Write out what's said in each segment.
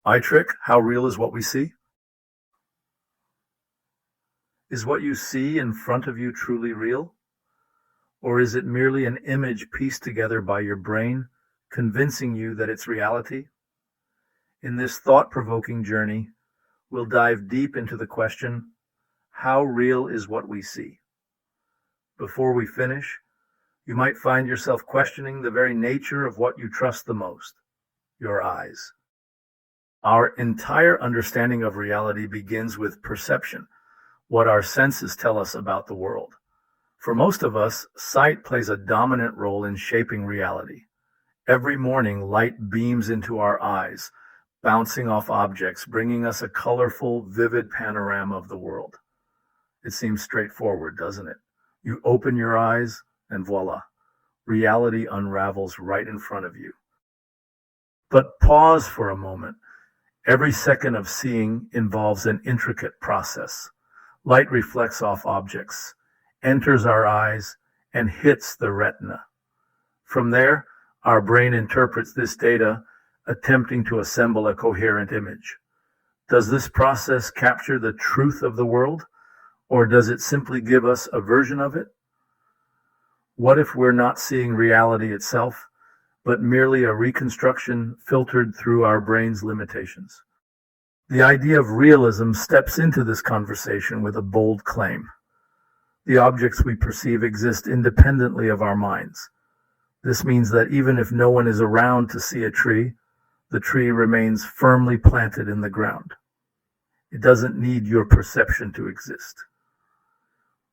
Eye trick, how real is what we see? Is what you see in front of you truly real? Or is it merely an image pieced together by your brain, convincing you that it's reality? In this thought-provoking journey, we'll dive deep into the question, how real is what we see? Before we finish, you might find yourself questioning the very nature of what you trust the most, your eyes. Our entire understanding of reality begins with perception, what our senses tell us about the world. For most of us, sight plays a dominant role in shaping reality. Every morning, light beams into our eyes, bouncing off objects, bringing us a colorful, vivid panorama of the world. It seems straightforward, doesn't it? You open your eyes, and voila, reality unravels right in front of you. But pause for a moment. Every second of seeing involves an intricate process. Light reflects off objects, enters our eyes, and hits the retina. From there, our brain interprets this data, attempting to assemble a coherent image. Does this process capture the truth of the world, or does it simply give us a version of it? What if we're not seeing reality itself, but merely a reconstruction filtered through our brain's limitations? The idea of realism steps into this conversation with a bold claim. The objects we perceive exist independently of our minds. This means that even if no one is around to see a tree, the tree remains firmly planted in the ground. It doesn't need your perception to exist.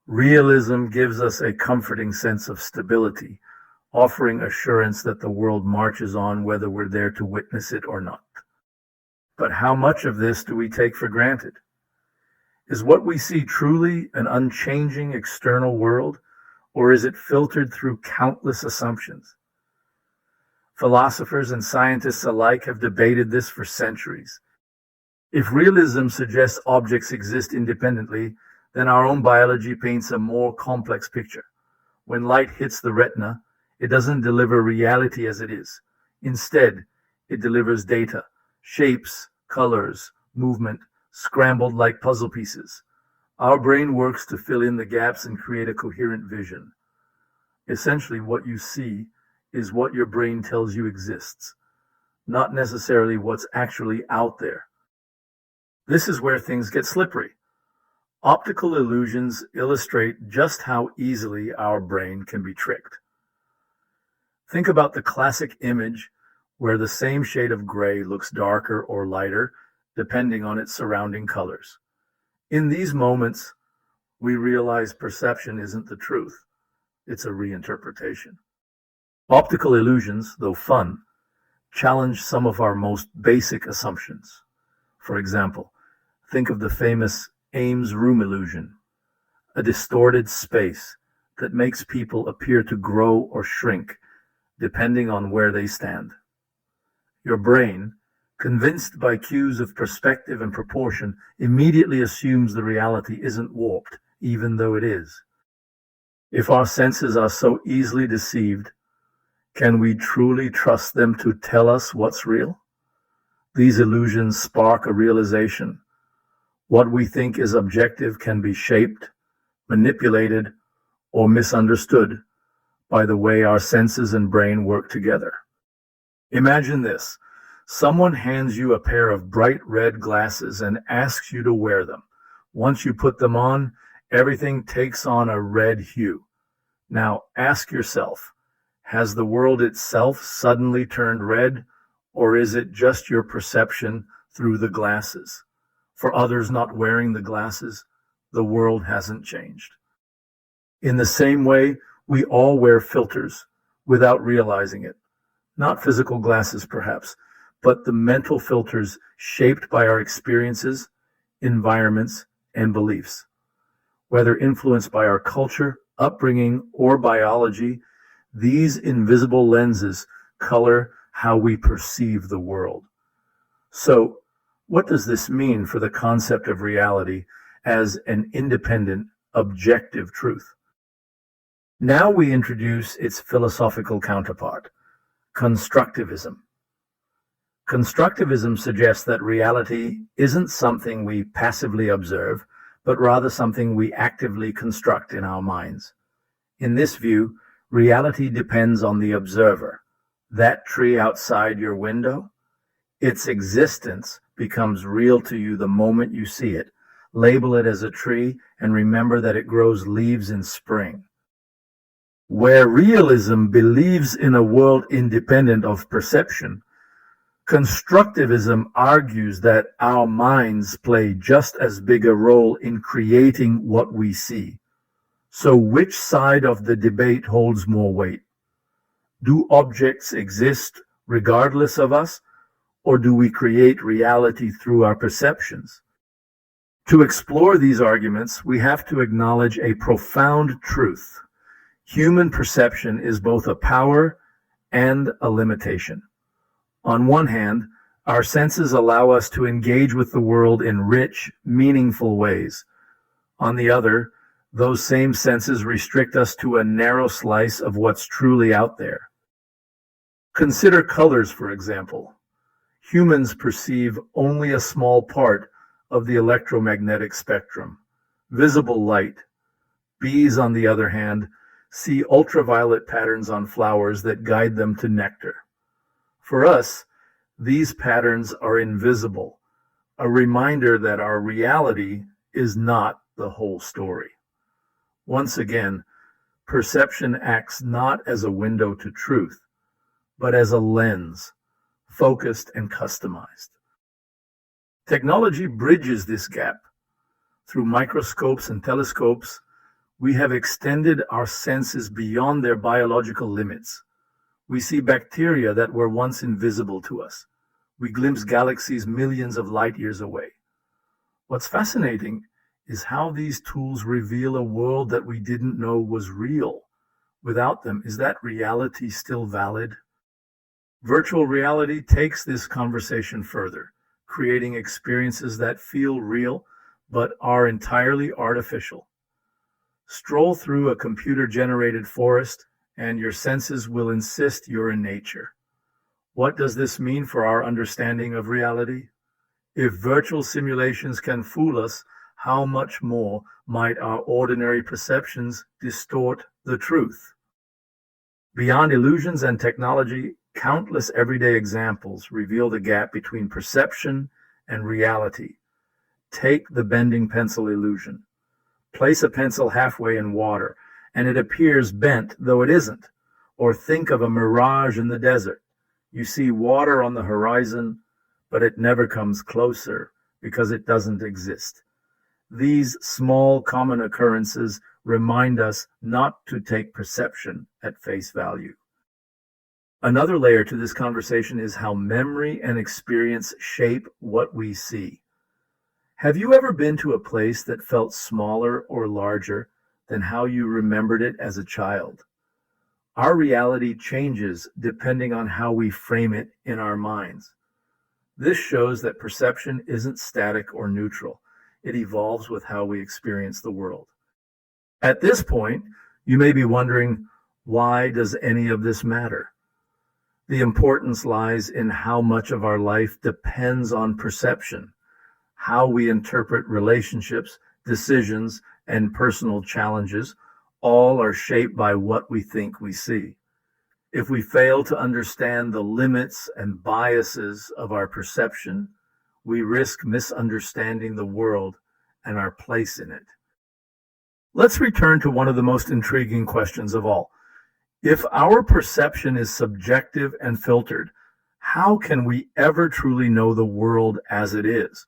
Realism gives us a comforting sense of stability, offering assurance that the world marches on whether we're there to witness it or not. But how much of this do we take for granted? Is what we see truly an unchanging external world, or is it filtered through countless assumptions? Philosophers and scientists alike have debated this for centuries. If realism suggests objects exist independently, then our own biology paints a more complex picture. When light hits the retina, it doesn't deliver reality as it is. Instead, it delivers data, shapes, colors, movement, scrambled like puzzle pieces. Our brain works to fill in the gaps and create a coherent vision. Essentially, what you see is what your brain tells you exists, not necessarily what's actually out there. This is where things get slippery. Optical illusions illustrate just how easily our brain can be tricked. Think about the classic image where the same shade of gray looks darker or lighter depending on its surrounding colors. In these moments, we realize perception isn't the truth, it's a reinterpretation. Optical illusions, though fun, challenge some of our most basic assumptions. For example, think of the famous Ames room illusion, a distorted space that makes people appear to grow or shrink depending on where they stand. Your brain, convinced by cues of perspective and proportion, immediately assumes the reality isn't warped, even though it is. If our senses are so easily deceived, can we truly trust them to tell us what's real? These illusions spark a realization. What we think is objective can be shaped, manipulated, or misunderstood by the way our senses and brain work together. Imagine this. Someone hands you a pair of bright red glasses and asks you to wear them. Once you put them on, everything takes on a red hue. Now ask yourself, has the world itself suddenly turned red, or is it just your perception through the glasses? For others not wearing the glasses, the world hasn't changed. In the same way, we all wear filters without realizing it. Not physical glasses, perhaps, but the mental filters shaped by our experiences, environments, and beliefs. Whether influenced by our culture, upbringing, or biology, these invisible lenses color how we perceive the world. So, what does this mean for the concept of reality as an independent, objective truth? Now we introduce its philosophical counterpart, constructivism. Constructivism suggests that reality isn't something we passively observe, but rather something we actively construct in our minds. In this view, reality depends on the observer. That tree outside your window, its existence becomes real to you the moment you see it. Label it as a tree and remember that it grows leaves in spring. Where realism believes in a world independent of perception, constructivism argues that our minds play just as big a role in creating what we see. So which side of the debate holds more weight? Do objects exist regardless of us, or do we create reality through our perceptions? To explore these arguments, we have to acknowledge a profound truth. Human perception is both a power and a limitation. On one hand, our senses allow us to engage with the world in rich, meaningful ways. On the other, those same senses restrict us to a narrow slice of what's truly out there. Consider colors, for example. Humans perceive only a small part of the electromagnetic spectrum, visible light. Bees, on the other hand, see ultraviolet patterns on flowers that guide them to nectar. For us, these patterns are invisible, a reminder that our reality is not the whole story. Once again, perception acts not as a window to truth, but as a lens, focused and customized. Technology bridges this gap. Through microscopes and telescopes, we have extended our senses beyond their biological limits. We see bacteria that were once invisible to us. We glimpse galaxies millions of light years away. What's fascinating is how these tools reveal a world that we didn't know was real. Without them, is that reality still valid? Virtual reality takes this conversation further, creating experiences that feel real but are entirely artificial. Stroll through a computer-generated forest, and your senses will insist you're in nature. What does this mean for our understanding of reality? If virtual simulations can fool us, how much more might our ordinary perceptions distort the truth? Beyond illusions and technology, countless everyday examples reveal the gap between perception and reality. Take the bending pencil illusion. Place a pencil halfway in water, and it appears bent, though it isn't. Or think of a mirage in the desert. You see water on the horizon, but it never comes closer because it doesn't exist. These small common occurrences remind us not to take perception at face value. Another layer to this conversation is how memory and experience shape what we see. Have you ever been to a place that felt smaller or larger than how you remembered it as a child? Our reality changes depending on how we frame it in our minds. This shows that perception isn't static or neutral. It evolves with how we experience the world. At this point, you may be wondering, why does any of this matter? The importance lies in how much of our life depends on perception. How we interpret relationships, decisions, and personal challenges all are shaped by what we think we see. If we fail to understand the limits and biases of our perception, we risk misunderstanding the world and our place in it. Let's return to one of the most intriguing questions of all. If our perception is subjective and filtered, how can we ever truly know the world as it is?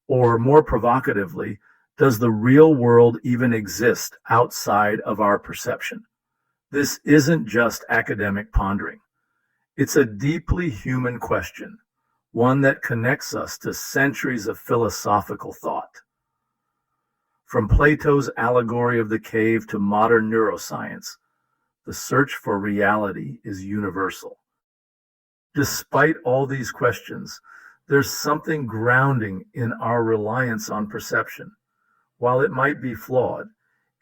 Or more provocatively, does the real world even exist outside of our perception? This isn't just academic pondering. It's a deeply human question, one that connects us to centuries of philosophical thought. From Plato's allegory of the cave to modern neuroscience, the search for reality is universal. Despite all these questions, there's something grounding in our reliance on perception. While it might be flawed,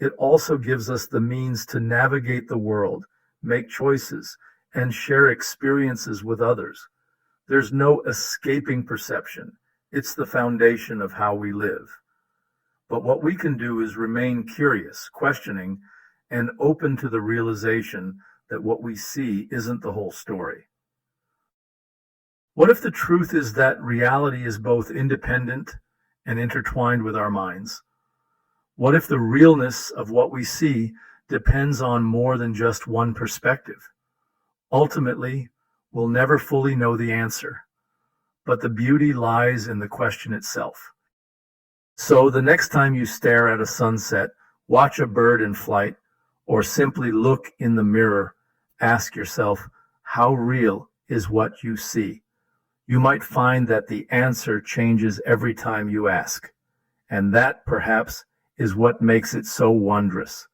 it also gives us the means to navigate the world, make choices, and share experiences with others. There's no escaping perception. It's the foundation of how we live. But what we can do is remain curious, questioning, and open to the realization that what we see isn't the whole story. What if the truth is that reality is both independent and intertwined with our minds? What if the realness of what we see depends on more than just one perspective? Ultimately, we'll never fully know the answer, but the beauty lies in the question itself. So the next time you stare at a sunset, watch a bird in flight, or simply look in the mirror, ask yourself, how real is what you see? You might find that the answer changes every time you ask, and that perhaps is what makes it so wondrous.